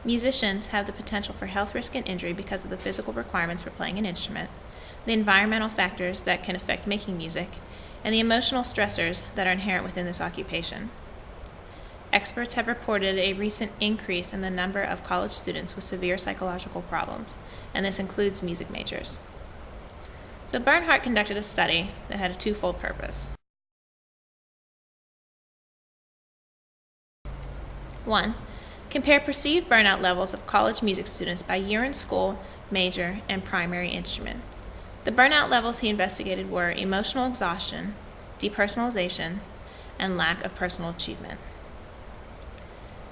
musicians have the potential for health risk and injury because of the physical requirements for playing an instrument, the environmental factors that can affect making music, and the emotional stressors that are inherent within this occupation. Experts have reported a recent increase in the number of college students with severe psychological problems, and this includes music majors. So Bernhardt conducted a study that had a twofold purpose. 1. Compare perceived burnout levels of college music students by year in school, major, and primary instrument. The burnout levels he investigated were emotional exhaustion, depersonalization, and lack of personal achievement.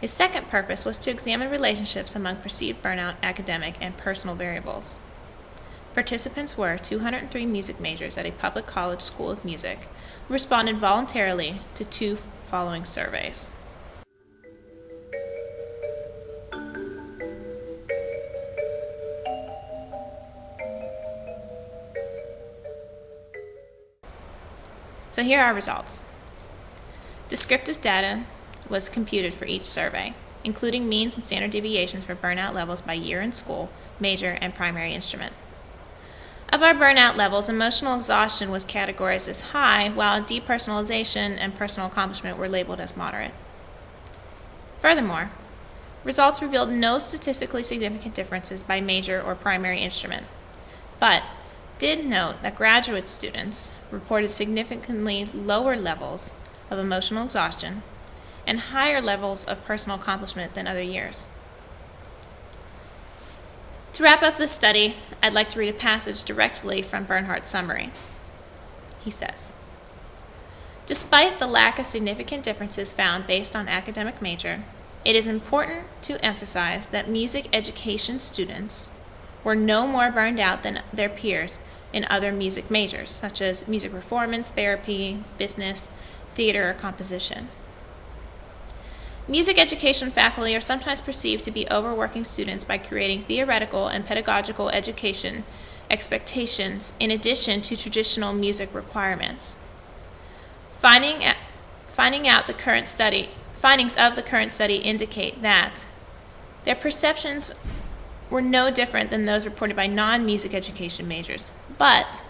His second purpose was to examine relationships among perceived burnout, academic, and personal variables. Participants were 203 music majors at a public college school of music who responded voluntarily to two following surveys. So here are our results. Descriptive data was computed for each survey, including means and standard deviations for burnout levels by year in school, major, and primary instrument. Of our burnout levels, emotional exhaustion was categorized as high, while depersonalization and personal accomplishment were labeled as moderate. Furthermore, results revealed no statistically significant differences by major or primary instrument, but did note that graduate students reported significantly lower levels of emotional exhaustion and higher levels of personal accomplishment than other years. To wrap up this study, I'd like to read a passage directly from Bernhardt's summary. He says, "Despite the lack of significant differences found based on academic major, it is important to emphasize that music education students were no more burned out than their peers in other music majors, such as music performance, therapy, business, theater, or composition. Music education faculty are sometimes perceived to be overworking students by creating theoretical and pedagogical education expectations in addition to traditional music requirements. Findings of the current study indicate that their perceptions were no different than those reported by non-music education majors, but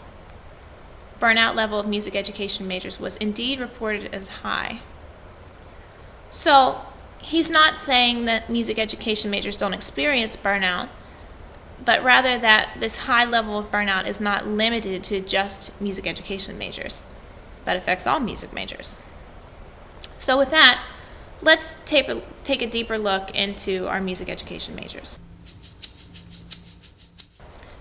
burnout level of music education majors was indeed reported as high." So he's not saying that music education majors don't experience burnout, but rather that this high level of burnout is not limited to just music education majors, but affects all music majors. So with that, let's take a deeper look into our music education majors.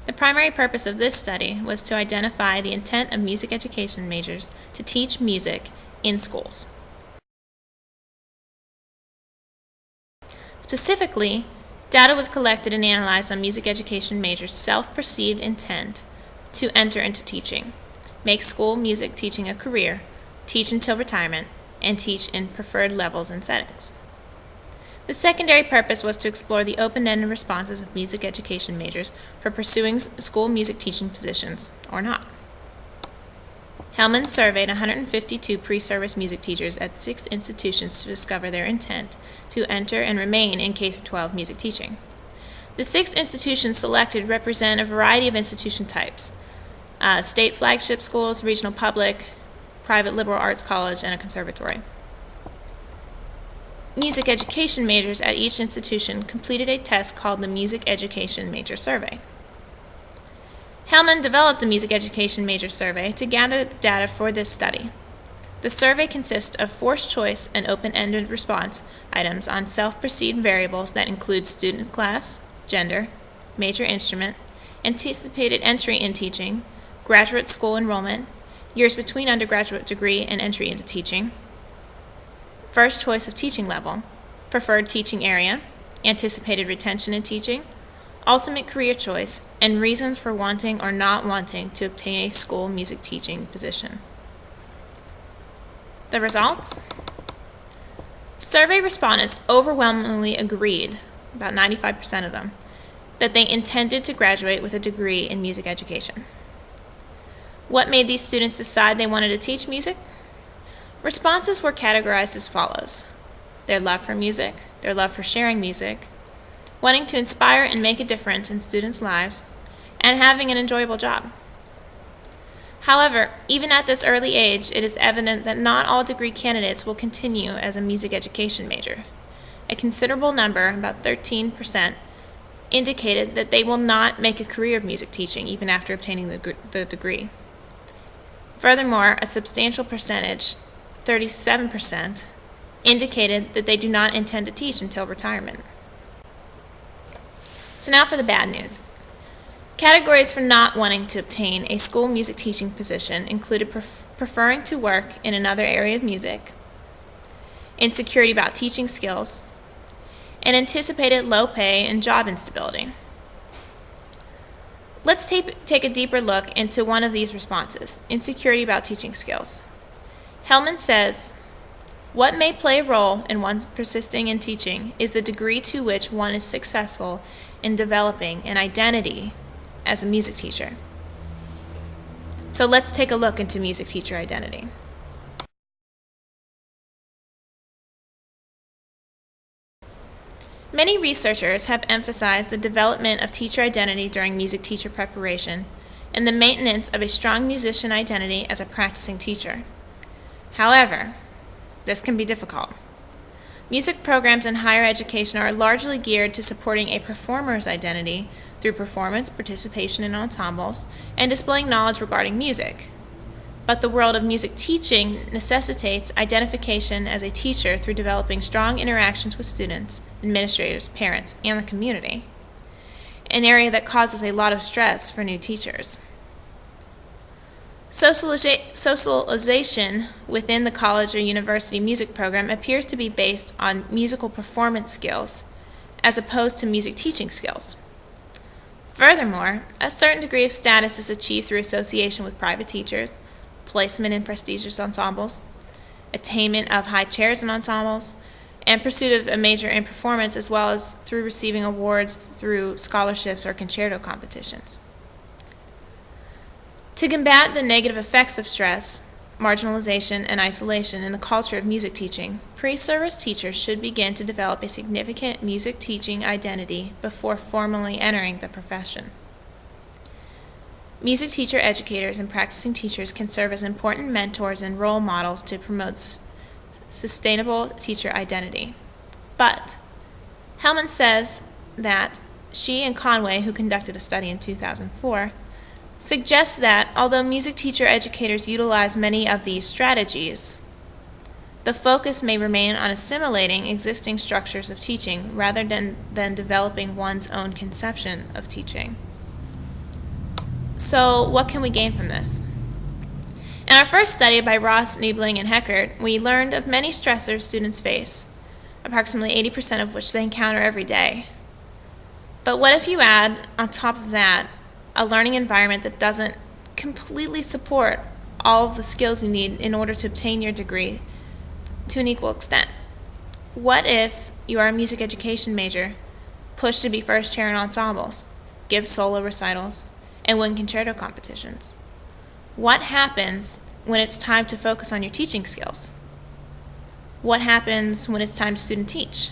The primary purpose of this study was to identify the intent of music education majors to teach music in schools. Specifically, data was collected and analyzed on music education majors' self-perceived intent to enter into teaching, make school music teaching a career, teach until retirement, and teach in preferred levels and settings. The secondary purpose was to explore the open-ended responses of music education majors for pursuing school music teaching positions, or not. Hellman surveyed 152 pre-service music teachers at 6 institutions to discover their intent to enter and remain in K-12 music teaching. The 6 institutions selected represent a variety of institution types: state flagship schools, regional public, private liberal arts college, and a conservatory. Music education majors at each institution completed a test called the Music Education Major Survey. Hellman developed the Music Education Major Survey to gather the data for this study. The survey consists of forced choice and open-ended response items on self-perceived variables that include student class, gender, major instrument, anticipated entry in teaching, graduate school enrollment, years between undergraduate degree and entry into teaching, first choice of teaching level, preferred teaching area, anticipated retention in teaching, ultimate career choice, and reasons for wanting or not wanting to obtain a school music teaching position. The results? Survey respondents overwhelmingly agreed, about 95% of them, that they intended to graduate with a degree in music education. What made these students decide they wanted to teach music? Responses were categorized as follows: their love for music, their love for sharing music, wanting to inspire and make a difference in students' lives, and having an enjoyable job. However, even at this early age, it is evident that not all degree candidates will continue as a music education major. A considerable number, about 13%, indicated that they will not make a career of music teaching even after obtaining the degree. Furthermore, a substantial percentage, 37%, indicated that they do not intend to teach until retirement. So now for the bad news. Categories for not wanting to obtain a school music teaching position included preferring to work in another area of music, insecurity about teaching skills, and anticipated low pay and job instability. Let's take a deeper look into one of these responses, insecurity about teaching skills. Hellman says, what may play a role in one persisting in teaching is the degree to which one is successful in developing an identity as a music teacher. So let's take a look into music teacher identity. Many researchers have emphasized the development of teacher identity during music teacher preparation and the maintenance of a strong musician identity as a practicing teacher. However, this can be difficult. Music programs in higher education are largely geared to supporting a performer's identity through performance, participation in ensembles, and displaying knowledge regarding music. But the world of music teaching necessitates identification as a teacher through developing strong interactions with students, administrators, parents, and the community, an area that causes a lot of stress for new teachers. Socialization within the college or university music program appears to be based on musical performance skills as opposed to music teaching skills. Furthermore, a certain degree of status is achieved through association with private teachers, placement in prestigious ensembles, attainment of high chairs in ensembles, and pursuit of a major in performance, as well as through receiving awards through scholarships or concerto competitions. To combat the negative effects of stress, marginalization, and isolation in the culture of music teaching, pre-service teachers should begin to develop a significant music teaching identity before formally entering the profession. Music teacher educators and practicing teachers can serve as important mentors and role models to promote sustainable teacher identity. But Hellman says that she and Conway, who conducted a study in 2004, suggests that although music teacher educators utilize many of these strategies, the focus may remain on assimilating existing structures of teaching rather than developing one's own conception of teaching. So what can we gain from this? In our first study by Ross, Niebling, and Heckert, we learned of many stressors students face, approximately 80% of which they encounter every day. But what if you add, on top of that, a learning environment that doesn't completely support all of the skills you need in order to obtain your degree to an equal extent? What if you are a music education major, pushed to be first chair in ensembles, give solo recitals, and win concerto competitions? What happens when it's time to focus on your teaching skills? What happens when it's time to student teach?